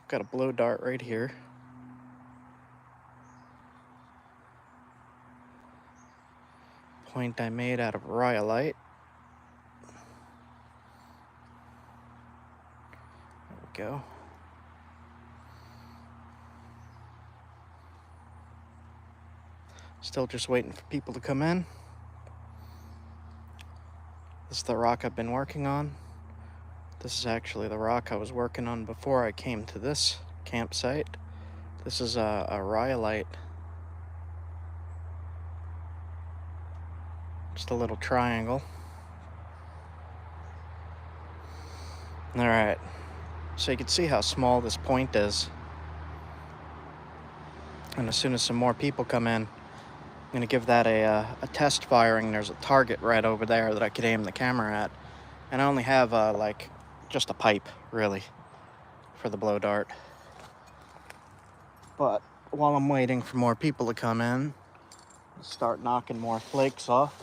Got a blow dart right here. Point I made out of rhyolite. There we go. Still just waiting for people to come in. This is the rock I've been working on. This is actually the rock I was working on before I came to this campsite. This is a rhyolite. Just a little triangle. Alright, so you can see how small this point is. And as soon as some more people come in, I'm going to give that a test firing. There's a target right over there that I could aim the camera at. And I only have like just a pipe, really, for the blow dart. But while I'm waiting for more people to come in, I'll start knocking more flakes off.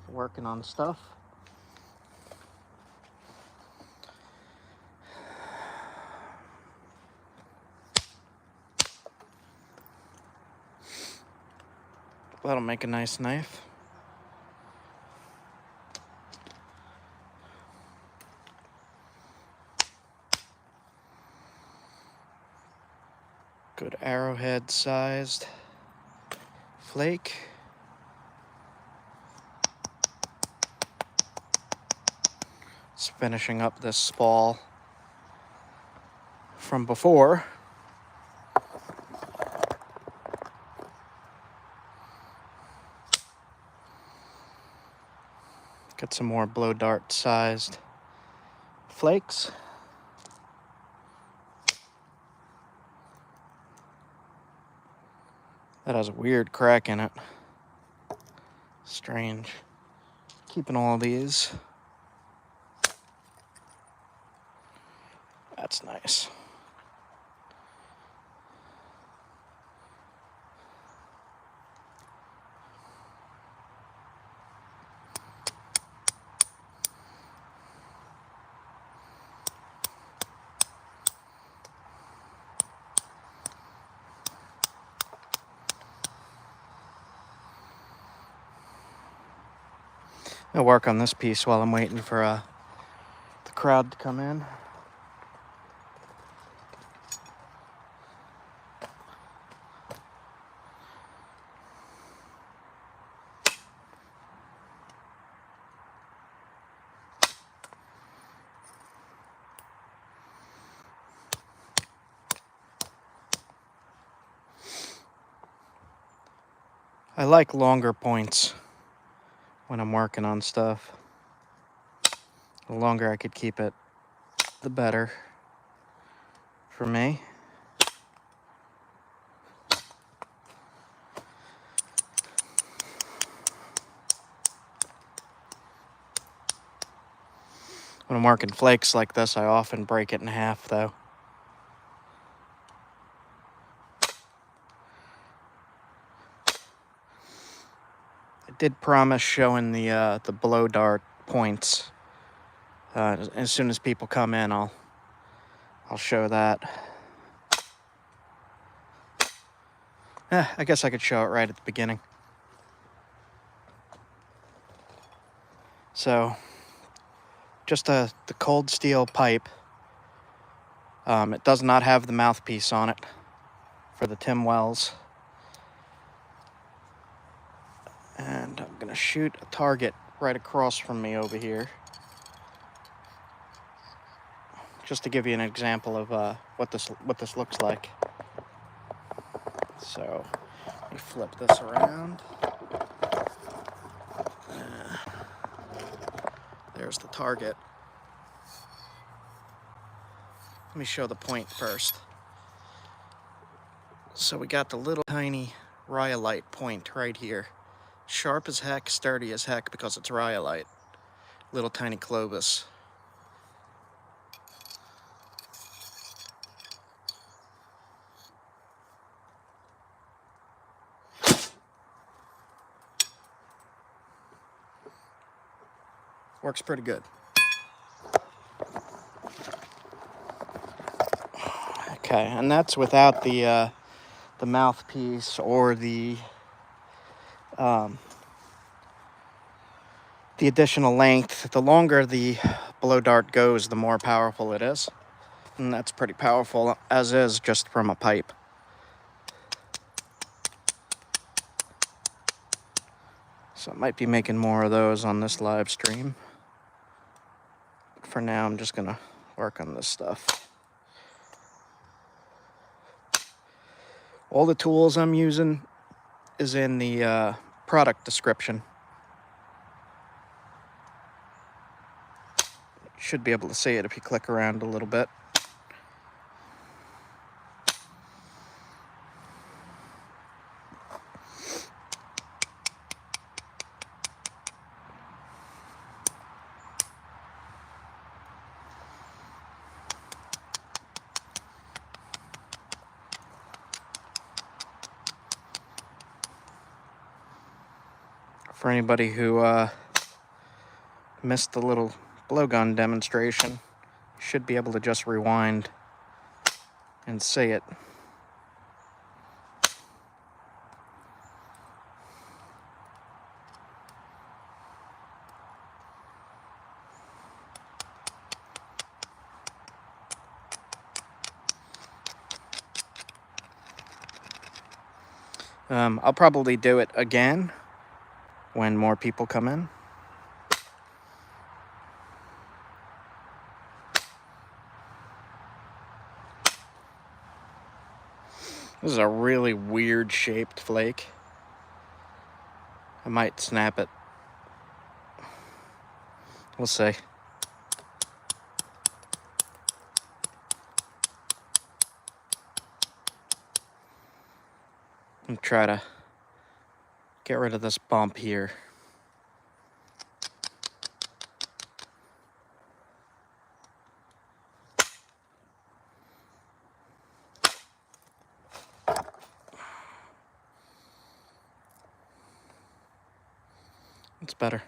Working on stuff. That'll make a nice knife. Good arrowhead sized flake. Just finishing up this spall from before. Get some more blow dart sized flakes. That has a weird crack in it. Strange. Keeping all these. That's nice. I'll work on this piece while I'm waiting for the crowd to come in. I like longer points when I'm working on stuff. The longer I could keep it, the better for me. When I'm working flakes like this, I often break it in half, though. I did promise showing the blow dart points. As soon as people come in, I'll show that. I guess I could show it right at the beginning. So, just the cold steel pipe. It does not have the mouthpiece on it for the Tim Wells. And I'm gonna shoot a target right across from me over here. Just to give you an example of what this looks like. So, let me flip this around. There's the target. Let me show the point first. So we got the little tiny rhyolite point right here. Sharp as heck, sturdy as heck because it's rhyolite. Little tiny Clovis. Works pretty good. Okay, and that's without the mouthpiece or the additional length. The longer the blow dart goes, the more powerful it is. And that's pretty powerful as is, just from a pipe. So I might be making more of those on this live stream. For now, I'm just gonna work on this stuff. All the tools I'm using is in the product description. Should be able to see it if you click around a little bit. For anybody who missed the little blowgun demonstration, you should be able to just rewind and see it. I'll probably do it again when more people come in. This is a really weird shaped flake. I might snap it. We'll see. And try to get rid of this bump here. It's better.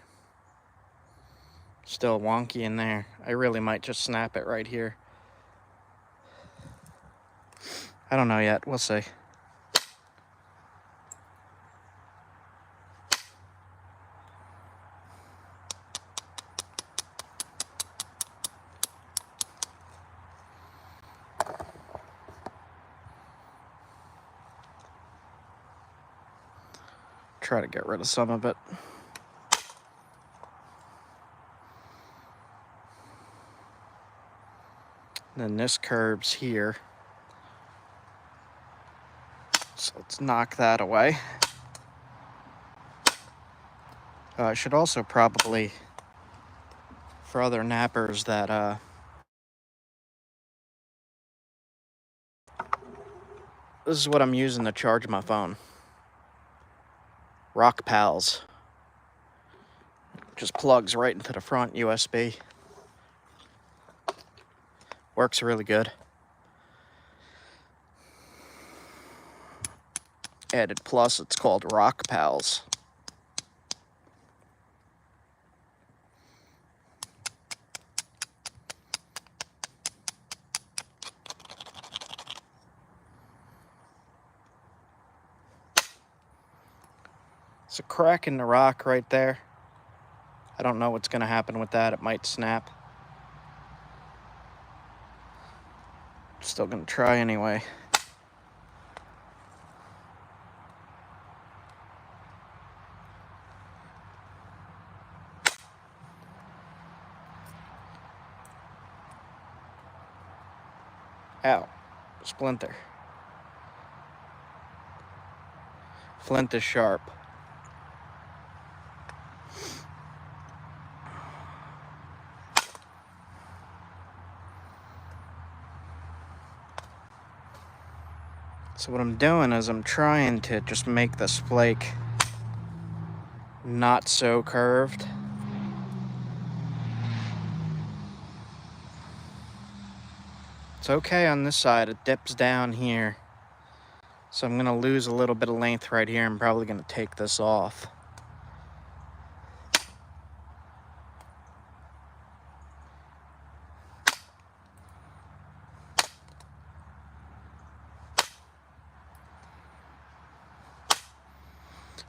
Still wonky in there. I really might just snap it right here. I don't know yet. We'll see. Try to get rid of some of it. Then this curves here. So let's knock that away. I should also probably, for other nappers that this is what I'm using to charge my phone. Rock Pals. Just plugs right into the front USB. Works really good. Added plus, it's called Rock Pals. It's a crack in the rock right there. I don't know what's going to happen with that. It might snap. Still going to try anyway. Ow. Splinter. Flint is sharp. So what I'm doing is I'm trying to just make this flake not so curved. It's okay on this side, it dips down here. So I'm gonna lose a little bit of length right here. I'm probably gonna take this off.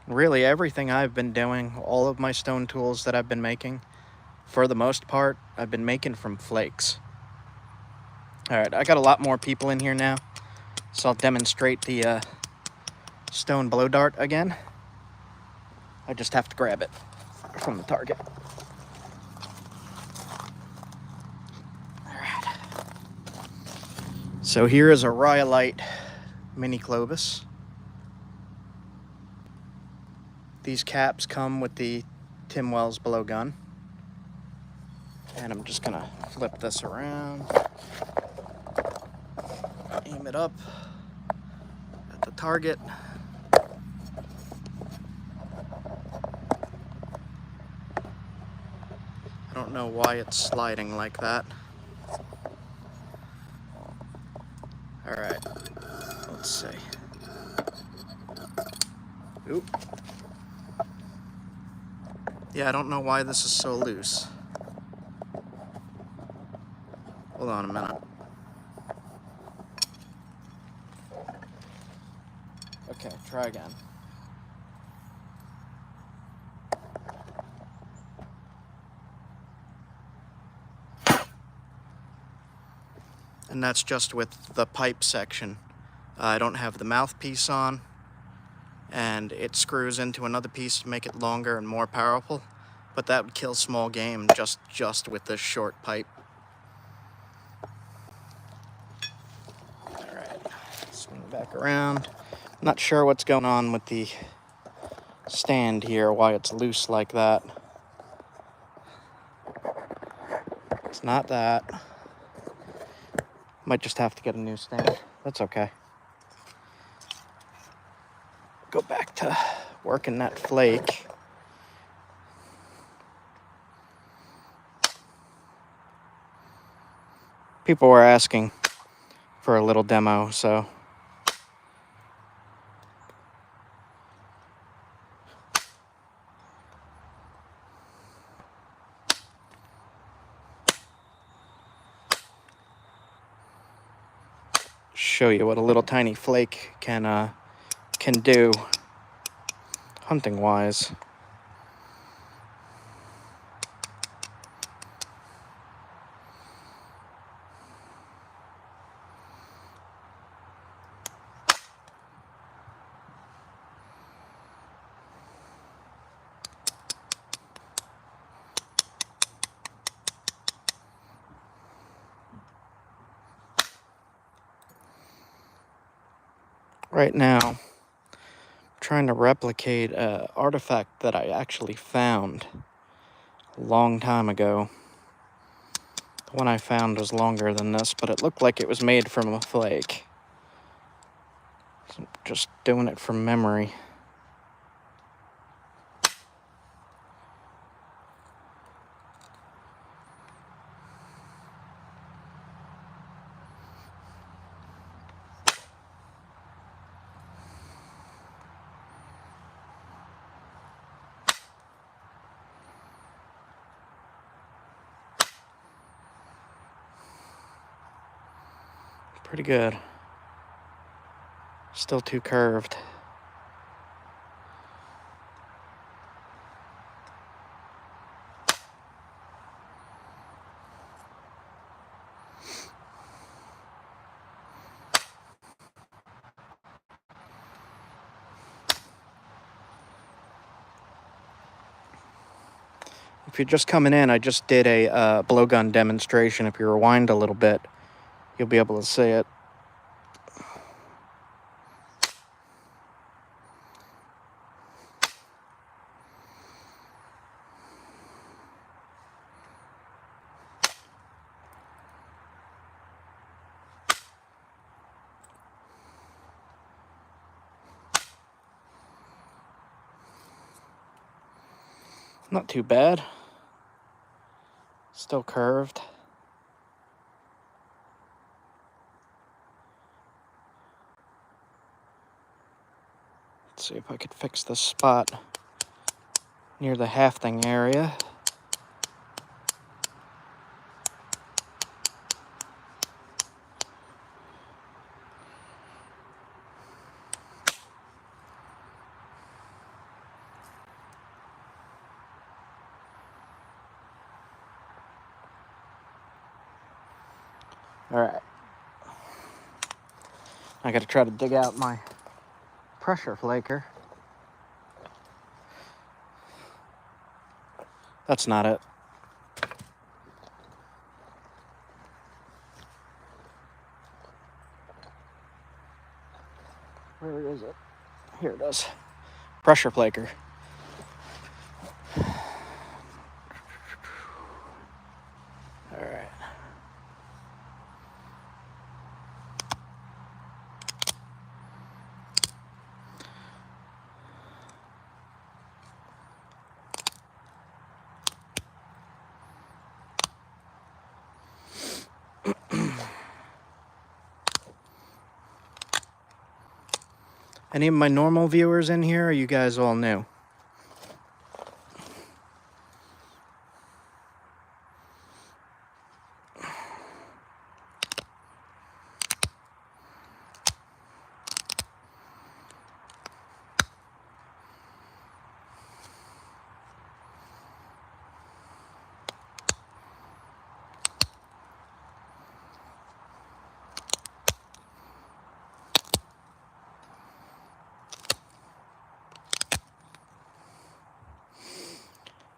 Really, everything I've been doing, all of my stone tools that I've been making, for the most part, I've been making from flakes. Alright, I got a lot more people in here now, so I'll demonstrate the stone blow dart again. I just have to grab it from the target. Alright. So here is a rhyolite mini Clovis. These caps come with the Tim Wells blowgun. And I'm just gonna flip this around, aim it up at the target. I don't know why it's sliding like that. Alright, let's see. Oop. Yeah, I don't know why this is so loose. Hold on a minute. Okay, try again. And that's just with the pipe section. I don't have the mouthpiece on, and it screws into another piece to make it longer and more powerful, but that would kill small game just with this short pipe. Alright, swing back around. I'm not sure what's going on with the stand here, why it's loose like that. It's not that. Might just have to get a new stand. That's okay. Go back to working that flake. People were asking for a little demo, so show you what a little tiny flake can do hunting wise. Right now, I'm trying to replicate an artifact that I actually found a long time ago. The one I found was longer than this, but it looked like it was made from a flake. So I'm just doing it from memory. Pretty good. Still too curved. If you're just coming in, I just did a blowgun demonstration. If you rewind a little bit, you'll be able to see it. Not too bad. Still curved. Let's see if I could fix this spot near the hafting area. All right. I got to try to dig out my pressure flaker. That's not it. Where is it? Here it is. Pressure flaker. All right. Any of my normal viewers in here, or are you guys all new?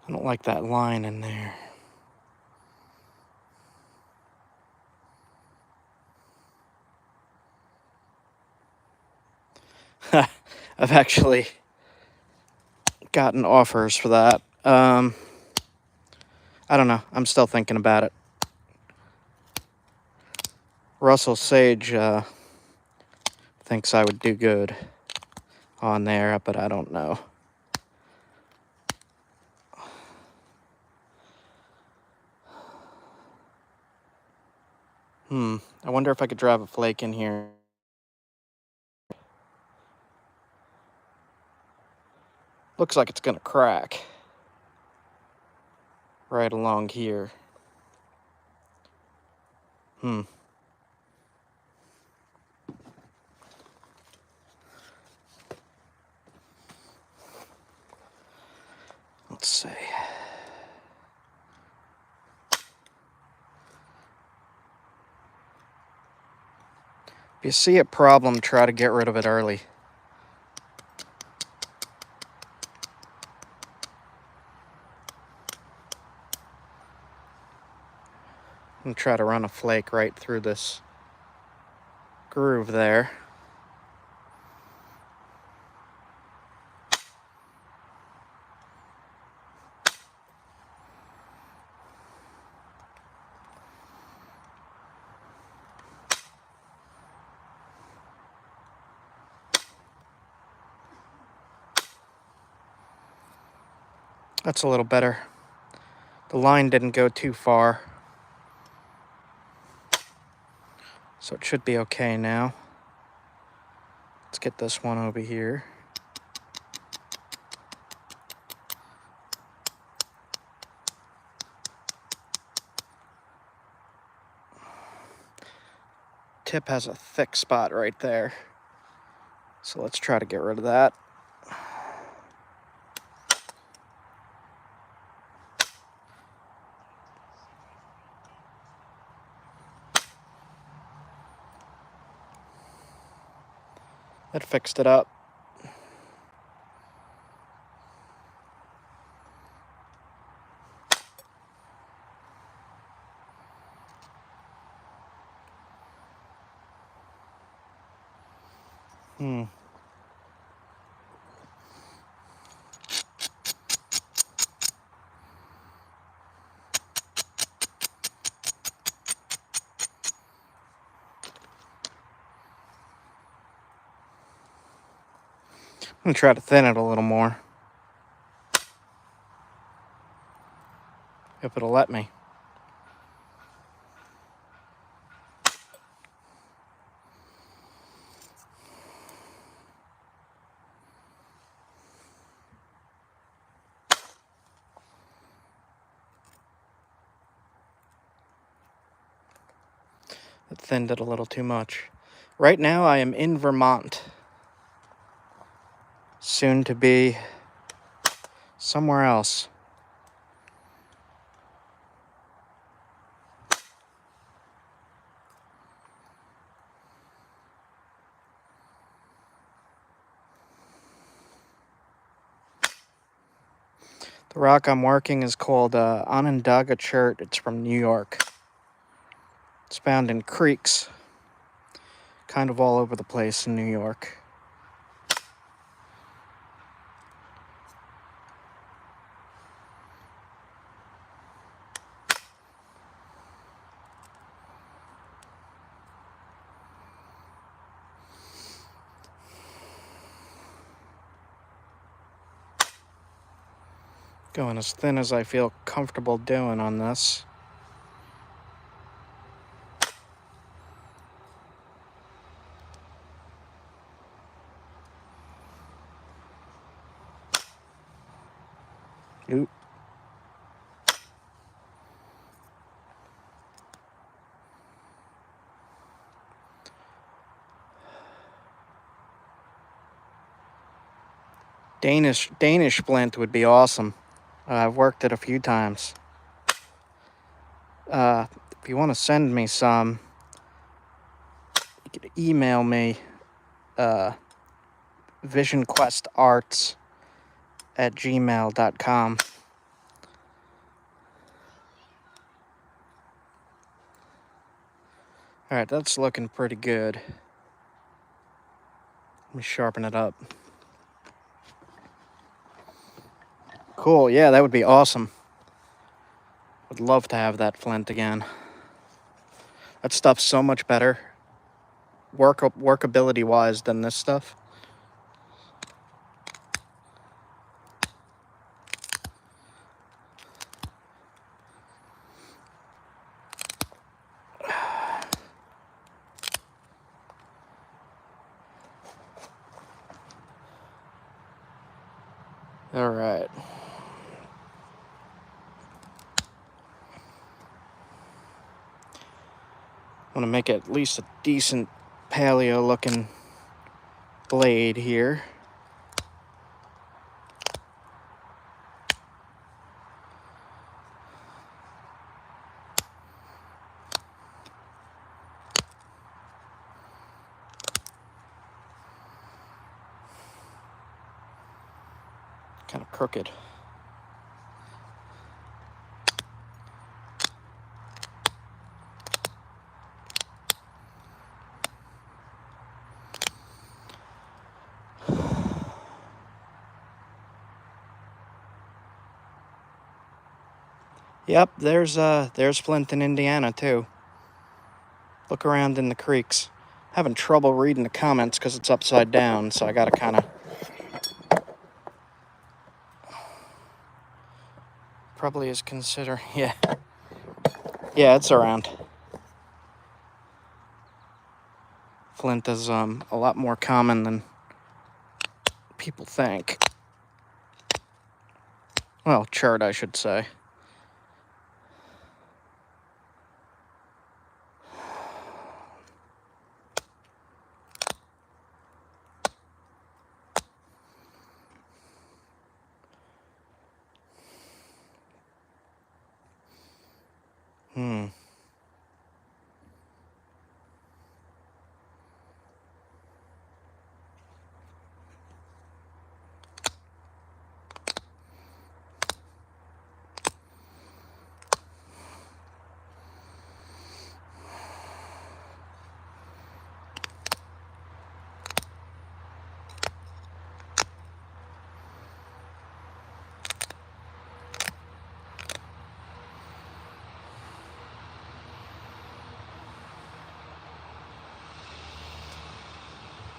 I don't like that line in there. I've actually gotten offers for that. I don't know. I'm still thinking about it. Russell Sage thinks I would do good on there, but I don't know. I wonder if I could drive a flake in here. Looks like it's gonna crack right along here. Let's see. If you see a problem, try to get rid of it early. And try to run a flake right through this groove there. That's a little better. The line didn't go too far, so it should be okay now. Let's get this one over here. Tip has a thick spot right there, so let's try to get rid of that. That fixed it up. I'm gonna try to thin it a little more, if it'll let me. It thinned it a little too much. Right now I am in Vermont. Soon to be somewhere else. The rock I'm working is called Onondaga Chert. It's from New York. It's found in creeks, kind of all over the place in New York. Going as thin as I feel comfortable doing on this. Oop. Danish flint would be awesome. I've worked it a few times. If you want to send me some, you could email me visionquestarts@gmail.com. Alright, that's looking pretty good. Let me sharpen it up. Cool, yeah, that would be awesome. Would love to have that flint again. That stuff's so much better, workability-wise, than this stuff. All right. Want to make at least a decent paleo-looking blade here. Kind of crooked. Yep, there's Flint in Indiana too. Look around in the creeks. Having trouble reading the comments because it's upside down, so I gotta kind of probably is consider. Yeah, it's around. Flint is a lot more common than people think. Well, chert, I should say.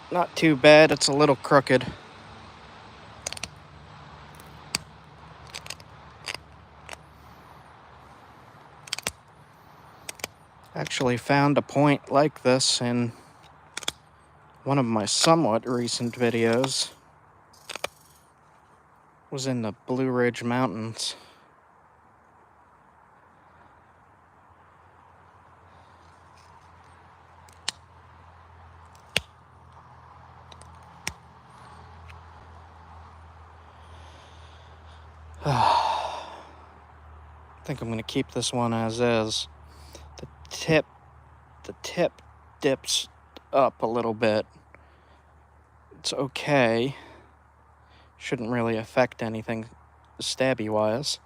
Not too bad, it's a little crooked. Actually found a point like this in one of my somewhat recent videos. It was in the Blue Ridge Mountains. I think I'm going to keep this one as is. The tip dips up a little bit. It's okay. Shouldn't really affect anything stabby wise.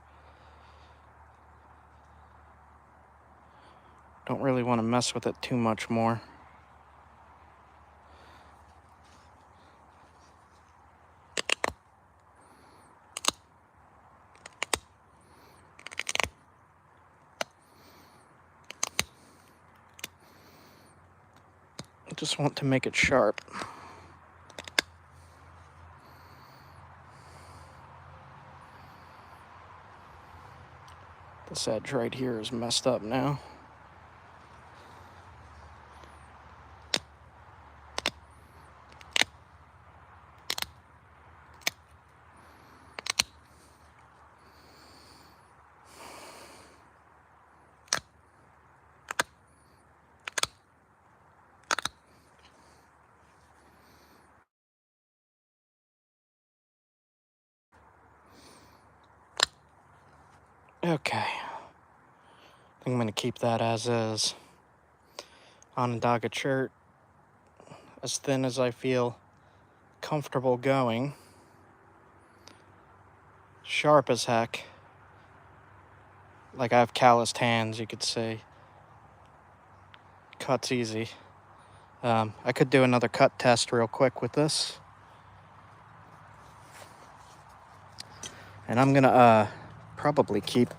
Don't really want to mess with it too much more. I just want to make it sharp. This edge right here is messed up now. Okay. I think I'm gonna keep that as is. Onondaga shirt, as thin as I feel comfortable going. Sharp as heck. Like I have calloused hands, you could say. Cuts easy. I could do another cut test real quick with this. And I'm gonna probably keep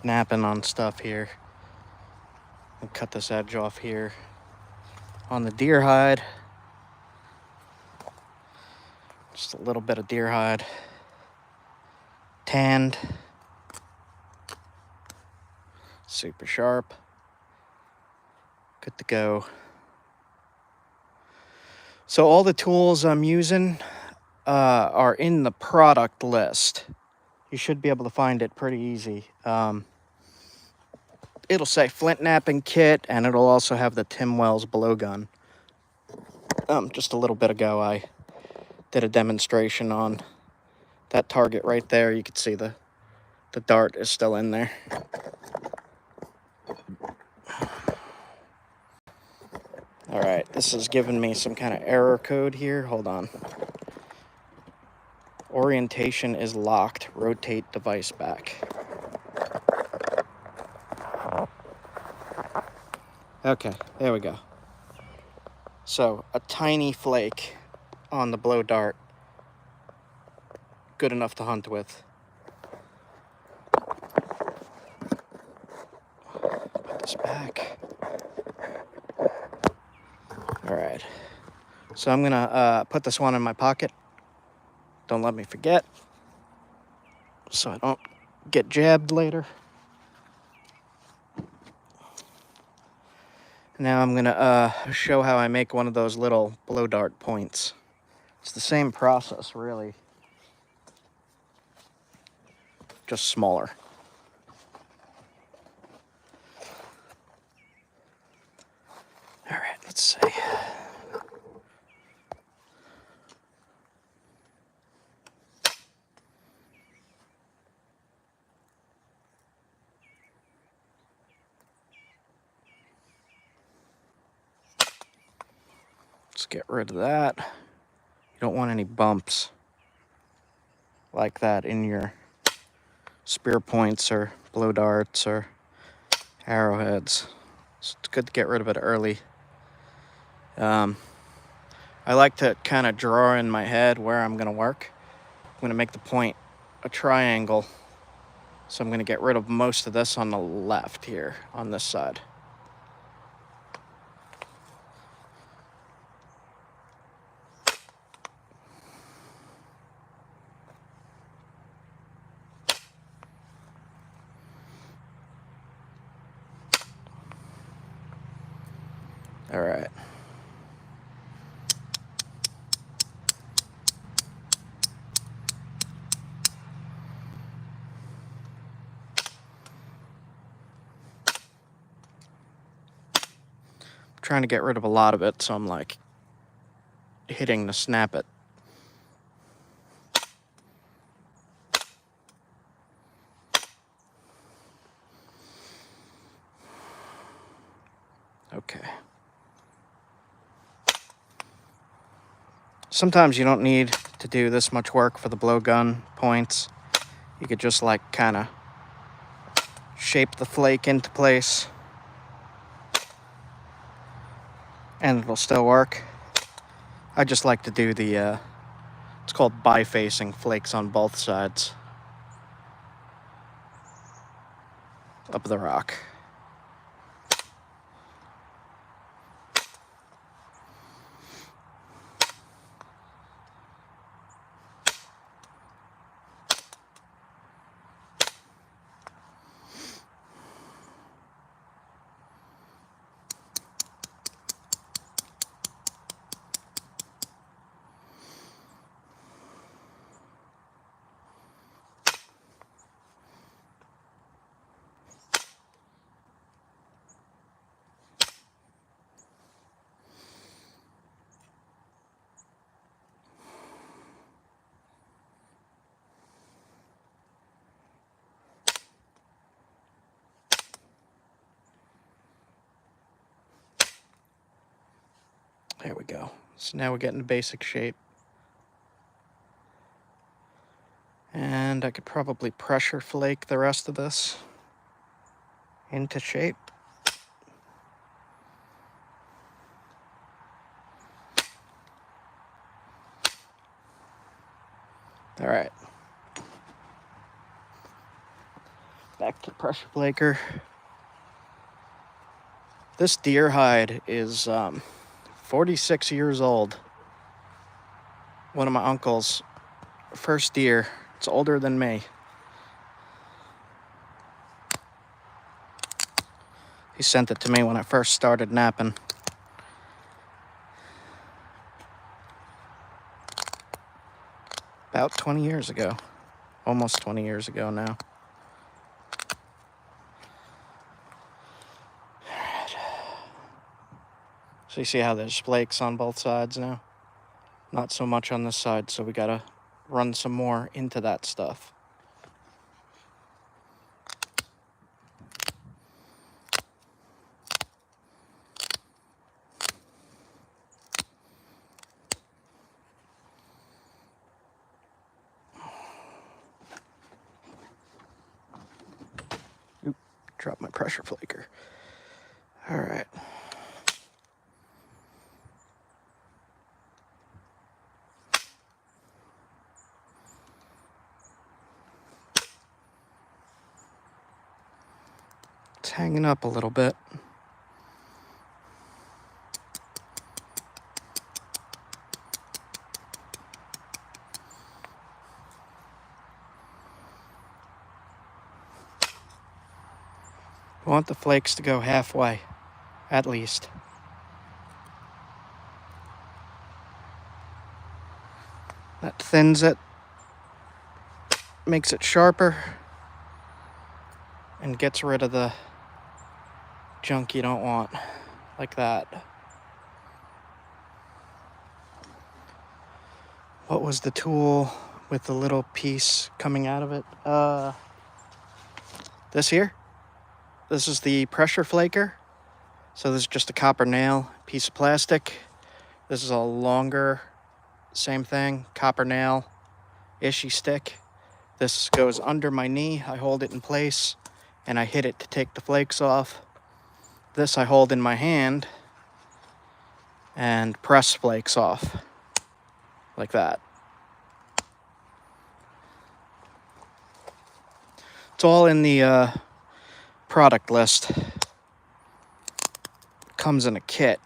napping on stuff here. And cut this edge off here. On the deer hide. Just a little bit of deer hide. Tanned. Super sharp. Good to go. So all the tools I'm using are in the product list. You should be able to find it pretty easy. It'll say Flint Napping Kit, and it'll also have the Tim Wells blowgun. Just a little bit ago, I did a demonstration on that target right there. You can see the dart is still in there. All right, this is giving me some kind of error code here. Hold on. Orientation is locked. Rotate device back. Okay, there we go. So, a tiny flake on the blow dart. Good enough to hunt with. Put this back. Alright. So I'm gonna put this one in my pocket. Don't let me forget. So I don't get jabbed later. Now I'm gonna show how I make one of those little blow dart points. It's the same process, really. Just smaller. All right, let's see. Let's get rid of that. You don't want any bumps like that in your spear points or blow darts or arrowheads. So it's good to get rid of it early. I like to kind of draw in my head where I'm going to work. I'm going to make the point a triangle. So I'm going to get rid of most of this on the left here, on this side. All right. I'm trying to get rid of a lot of it, so I'm like hitting to snap it. Okay. Sometimes you don't need to do this much work for the blowgun points. You could just like kind of shape the flake into place and it'll still work. I just like to do the, it's called bifacing flakes on both sides of the rock. There we go. So now we're getting the basic shape. And I could probably pressure flake the rest of this into shape. All right. Back to pressure flaker. This deer hide is 46 years old. One of my uncle's first deer. It's older than me. He sent it to me when I first started napping. About 20 years ago. Almost 20 years ago now. Alright. So you see how there's flakes on both sides now? Not so much on this side, so we gotta run some more into that stuff. Oop, dropped my pressure flaker. All right. It's hanging up a little bit. I want the flakes to go halfway, at least. That thins it, makes it sharper, and gets rid of the junk you don't want, like that. What was the tool with the little piece coming out of it? This here. This is the pressure flaker. So this is just a copper nail, piece of plastic. This is a longer, same thing, copper nail, ishy stick. This goes under my knee. I hold it in place and I hit it to take the flakes off. This I hold in my hand and press flakes off, like that. It's all in the product list. Comes in a kit.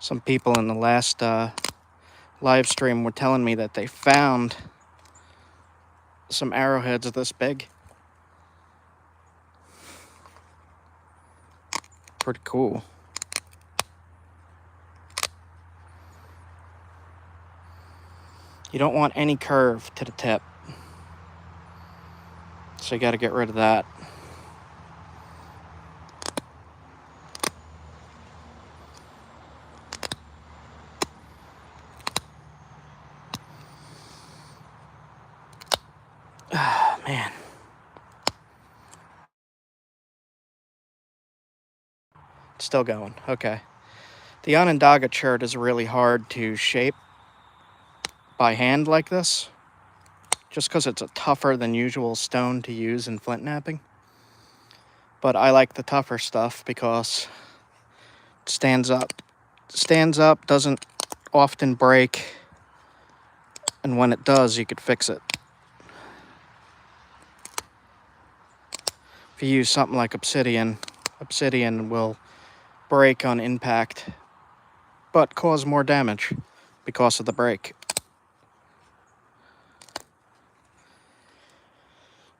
Some people in the last live stream were telling me that they found some arrowheads this big. Pretty cool. You don't want any curve to the tip, so you got to get rid of that. Ah, man. Still going. Okay. The Onondaga chert is really hard to shape by hand like this, just because it's a tougher than usual stone to use in flint napping. But I like the tougher stuff because it stands up, doesn't often break, and when it does, you could fix it. If you use something like obsidian will break on impact, but cause more damage because of the break.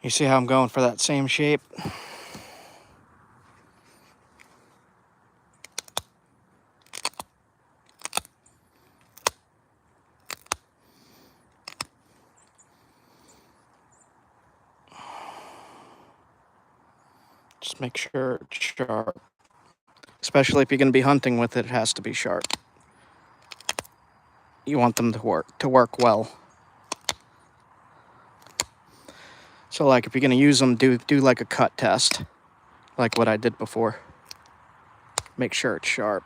You see how I'm going for that same shape? Just make sure it's sharp. Especially if you're going to be hunting with it, it has to be sharp. You want them to work well. So like if you're going to use them, do like a cut test, like what I did before. Make sure it's sharp.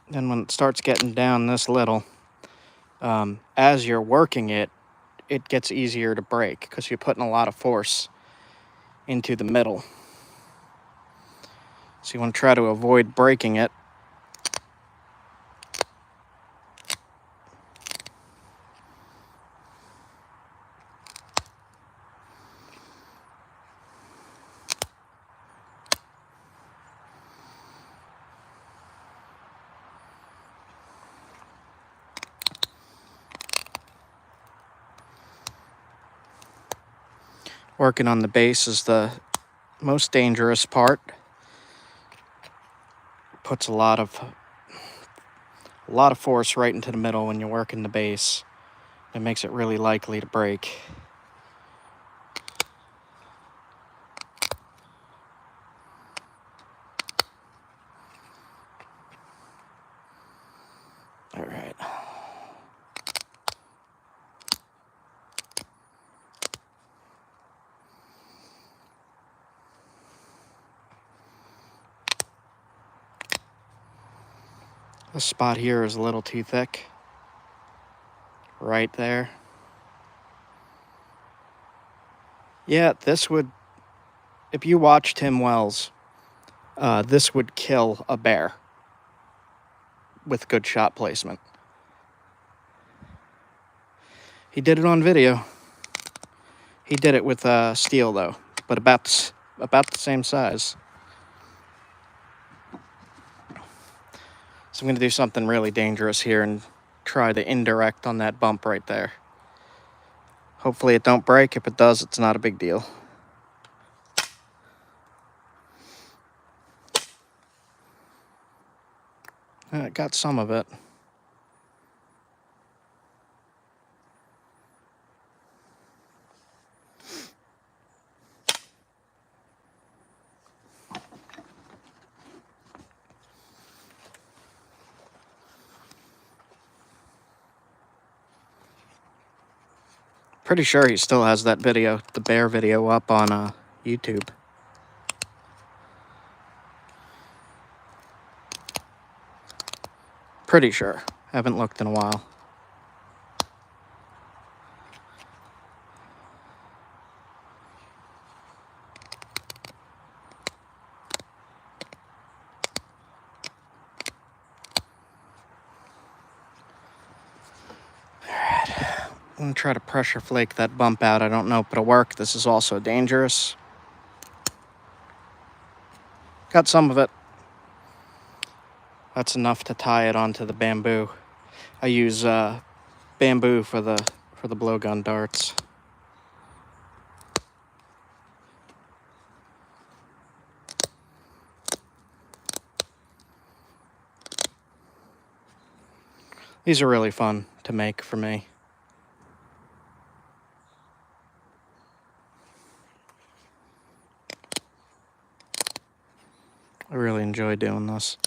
Then when it starts getting down this little, as you're working it, it gets easier to break because you're putting a lot of force into the middle. So you want to try to avoid breaking it. Working on the base is the most dangerous part. Puts a lot of force right into the middle when you're working the base. It makes it really likely to break. All right. This spot here is a little too thick. Right there. Yeah, this would, if you watch Tim Wells, this would kill a bear with good shot placement. He did it on video. He did it with steel though, but about the same size. So I'm going to do something really dangerous here and try the indirect on that bump right there. Hopefully it don't break. If it does, it's not a big deal. I got some of it. Pretty sure he still has that video, the bear video, up on YouTube. Pretty sure. Haven't looked in a while. I'm going to try to pressure flake that bump out. I don't know if it'll work. This is also dangerous. Got some of it. That's enough to tie it onto the bamboo. I use bamboo for the blowgun darts. These are really fun to make for me. I really enjoy doing this.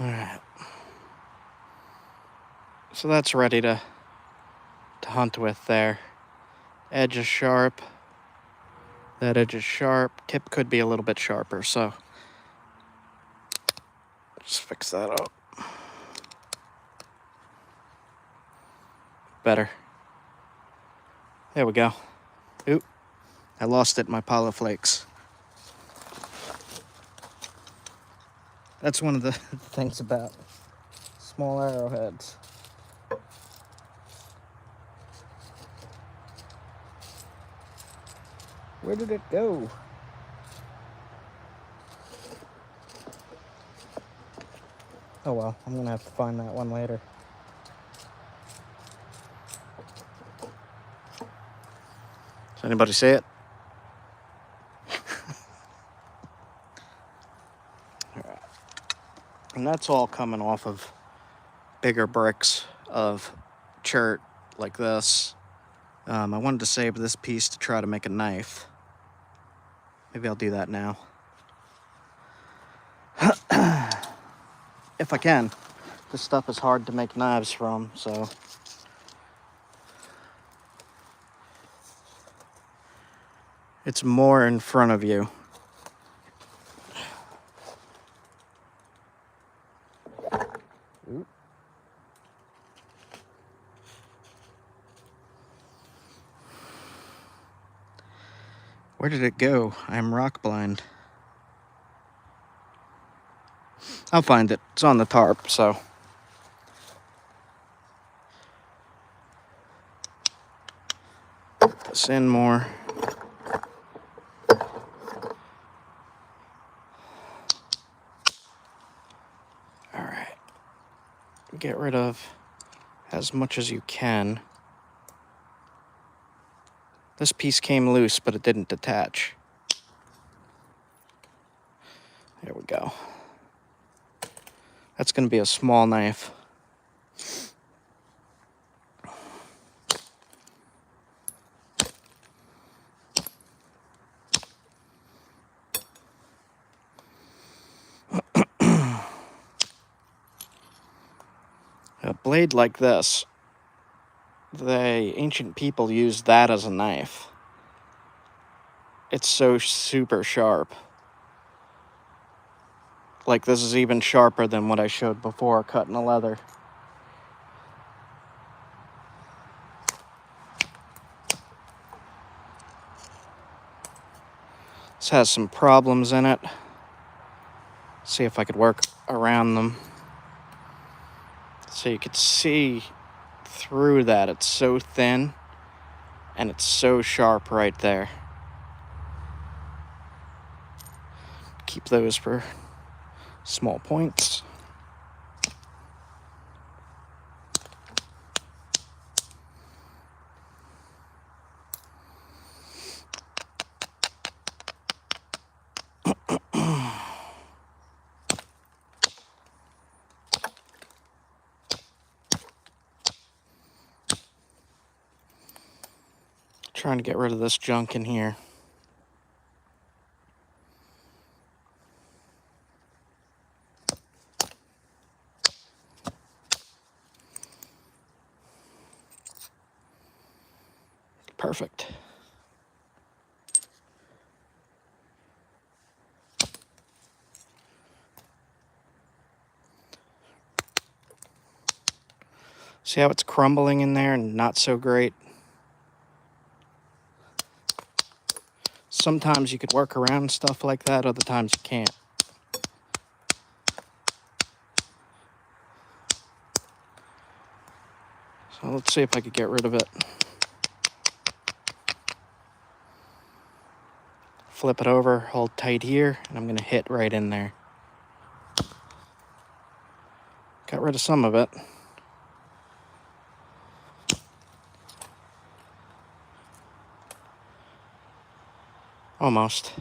Alright. So that's ready to hunt with there. Edge is sharp. That edge is sharp. Tip could be a little bit sharper, so just fix that up. Better. There we go. Oop. I lost it in my pile of flakes. That's one of the things about small arrowheads. Where did it go? Oh well, I'm gonna have to find that one later. Does anybody see it? Alright. And that's all coming off of bigger bricks of chert like this. I wanted to save this piece to try to make a knife. Maybe I'll do that now. If I can. This stuff is hard to make knives from, so. It's more in front of you. Oop. Where did it go? I'm rock blind. I'll find it. It's on the tarp, so. Put this in more. Alright. Get rid of as much as you can. This piece came loose, but it didn't detach. There we go. That's going to be a small knife. A blade like this, the ancient people used that as a knife. It's so super sharp. Like, this is even sharper than what I showed before, cutting the leather. This has some problems in it. See if I could work around them. So you could see through that. It's so thin, and it's so sharp right there. Keep those for small points. Trying to get rid of this junk in here. Perfect. See how it's crumbling in there and not so great? Sometimes you could work around stuff like that, other times you can't. So let's see if I could get rid of it. Flip it over, hold tight here, and I'm gonna hit right in there. Got rid of some of it. Almost.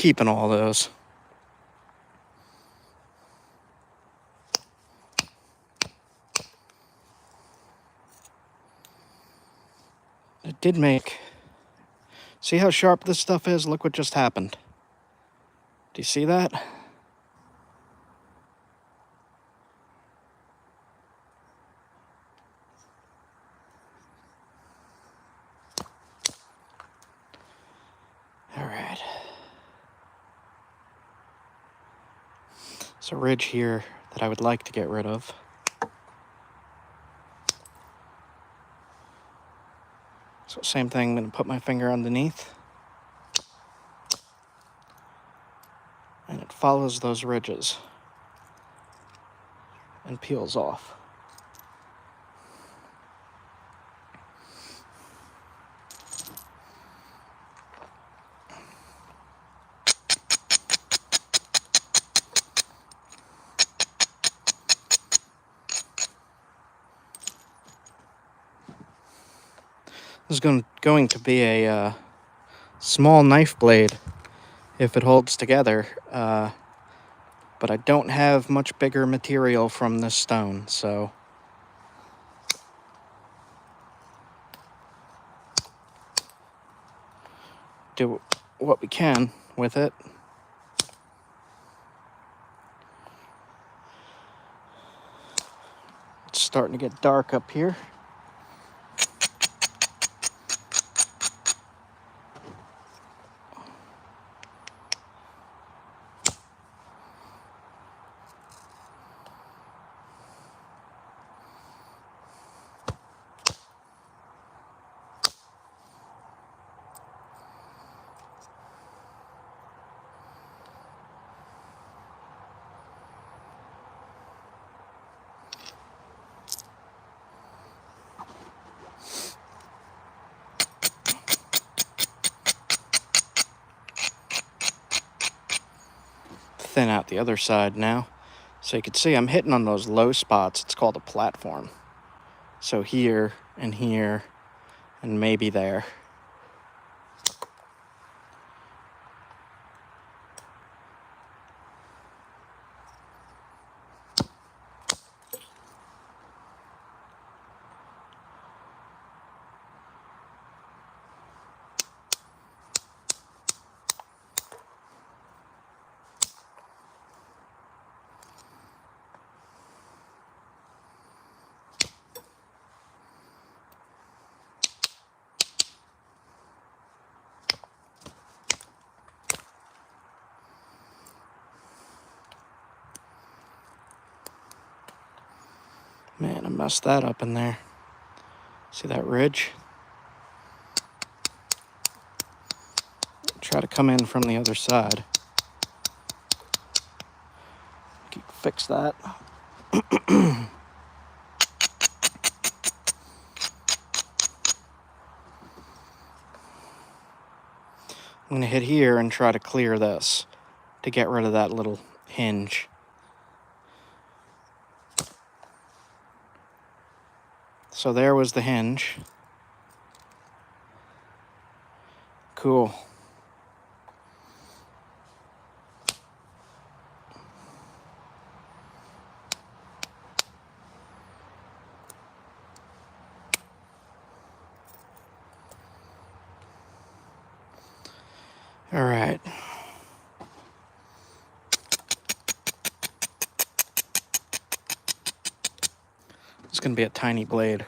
keeping all those. It did make... See how sharp this stuff is? Look what just happened. Do you see that? All right. There's a ridge here that I would like to get rid of. So same thing, I'm going to put my finger underneath. And it follows those ridges and peels off. This is going to be a small knife blade if it holds together, but I don't have much bigger material from this stone, so do what we can with it. It's starting to get dark up here. Thin out the other side now. So you can see I'm hitting on those low spots. It's called a platform. So here and here and maybe there. Man, I messed that up in there. See that ridge? Try to come in from the other side. Fix that. I'm going to hit here and try to clear this to get rid of that little hinge. So there was the hinge. Cool. All right. It's going to be a tiny blade.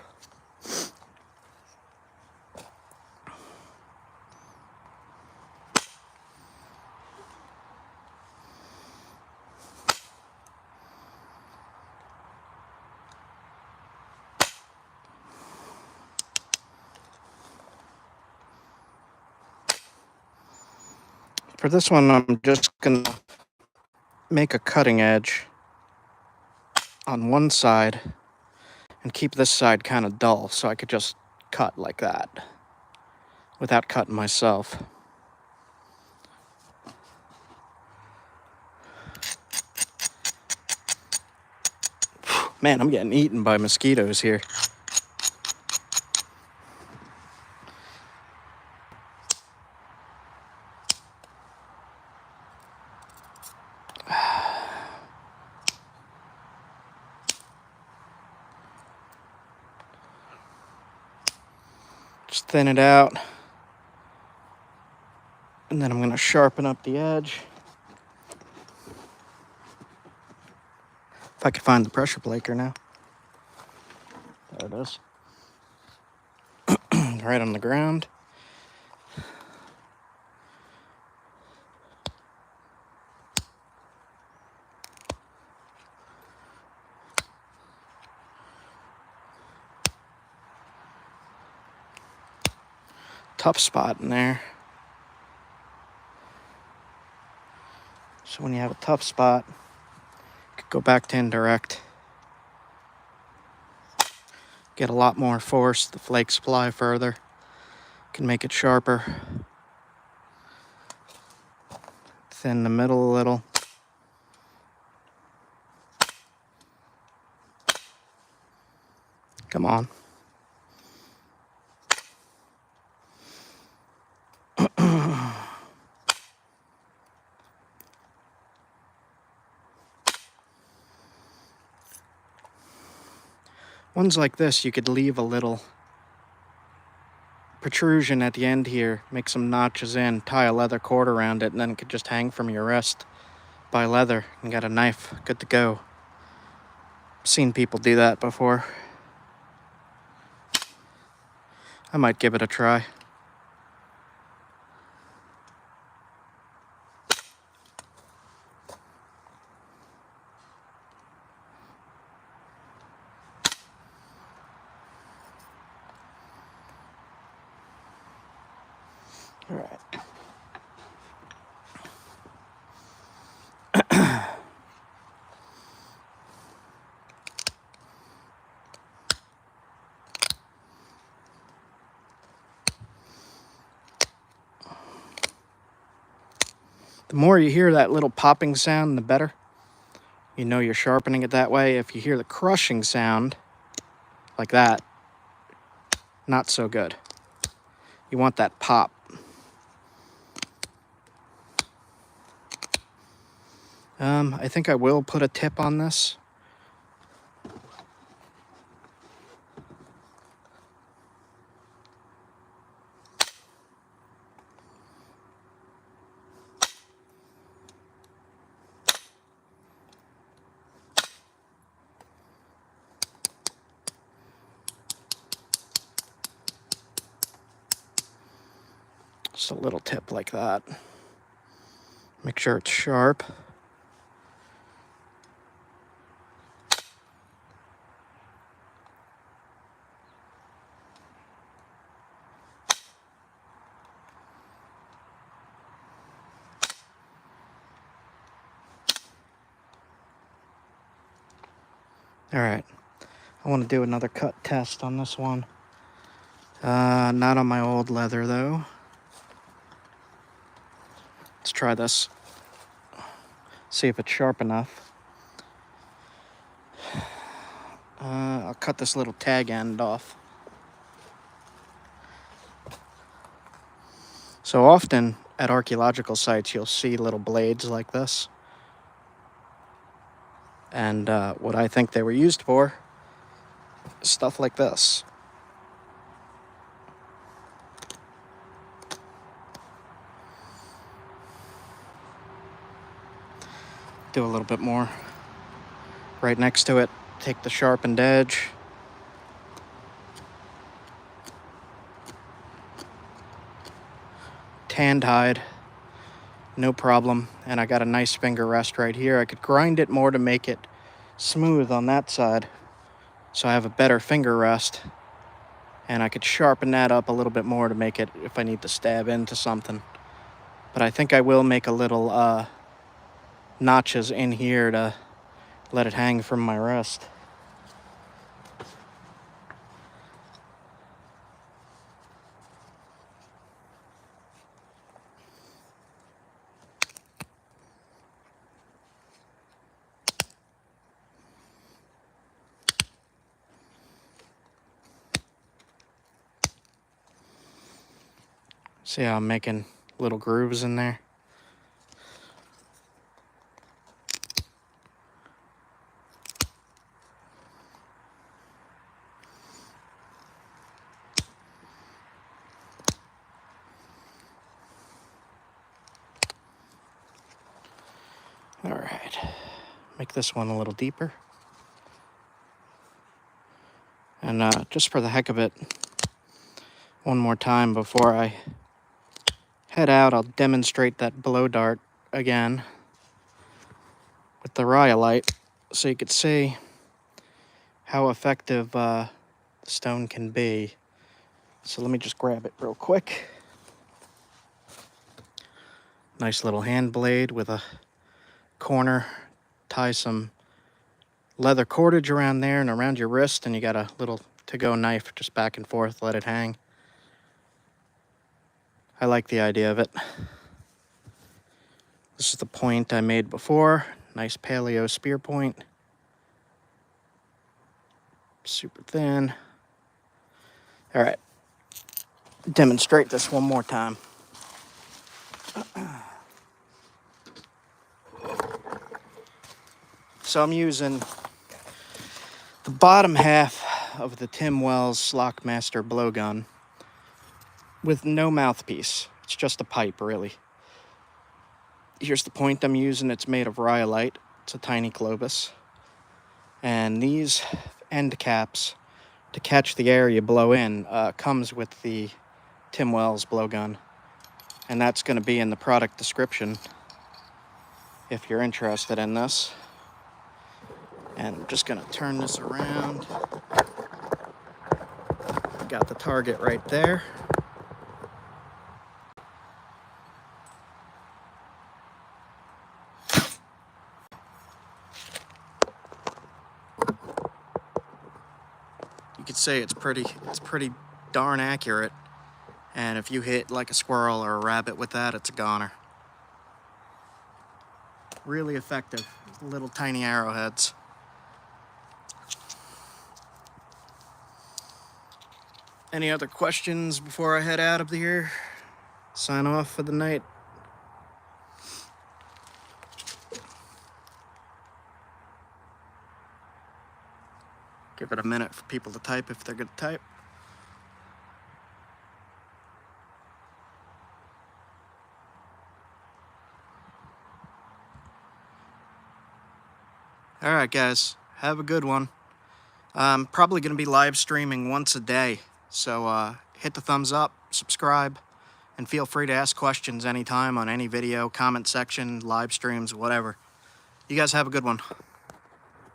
For this one, I'm just going to make a cutting edge on one side and keep this side kind of dull so I could just cut like that without cutting myself. Man, I'm getting eaten by mosquitoes here. Just thin it out. And then I'm going to sharpen up the edge. If I could find the pressure plaker now. There it is. Right on the ground. Tough spot in there. So when you have a tough spot, you could go back to indirect. Get a lot more force, the flakes fly further. Can make it sharper. Thin the middle a little. Come on. Ones like this, you could leave a little protrusion at the end here, make some notches in, tie a leather cord around it, and then it could just hang from your wrist by leather and got a knife good to go. I've seen people do that before. I might give it a try. All right. The more you hear that little popping sound, the better. You know you're sharpening it that way. If you hear the crushing sound, like that, not so good. You want that pop. I think I will put a tip on this. Just a little tip like that. Make sure it's sharp. All right, I want to do another cut test on this one. Not on my old leather though. Let's try this. See if it's sharp enough. I'll cut this little tag end off. So often at archaeological sites, you'll see little blades like this. And what I think they were used for is stuff like this. Do a little bit more right next to it. Take the sharpened edge. Tanned hide, no problem. And I got a nice finger rest right here. I could grind it more to make it smooth on that side, so I have a better finger rest. And I could sharpen that up a little bit more to make it if I need to stab into something. But I think I will make a little notches in here to let it hang from my wrist. See how I'm making little grooves in there? Make this one a little deeper. And just for the heck of it, one more time before I head out, I'll demonstrate that blow dart again with the rhyolite so you could see how effective the stone can be. So let me just grab it real quick. Nice little hand blade with a corner. Tie some leather cordage around there and around your wrist, and you got a little to-go knife just back and forth, let it hang. I like the idea of it. This is the point I made before. Nice paleo spear point. Super thin. All right, demonstrate this one more time. So I'm using the bottom half of the Tim Wells Slockmaster blowgun with no mouthpiece. It's just a pipe, really. Here's the point I'm using. It's made of rhyolite. It's a tiny globus. And these end caps to catch the air you blow in comes with the Tim Wells blowgun. And that's going to be in the product description if you're interested in this. And I'm just going to turn this around. Got the target right there. You could say it's pretty darn accurate. And if you hit like a squirrel or a rabbit with that, it's a goner. Really effective. Little tiny arrowheads. Any other questions before I head out of here? Sign off for the night. Give it a minute for people to type if they're going to type. All right, guys. Have a good one. I'm probably going to be live streaming once a day. So hit the thumbs up, subscribe, and feel free to ask questions anytime on any video, comment section, live streams, whatever. You guys have a good one.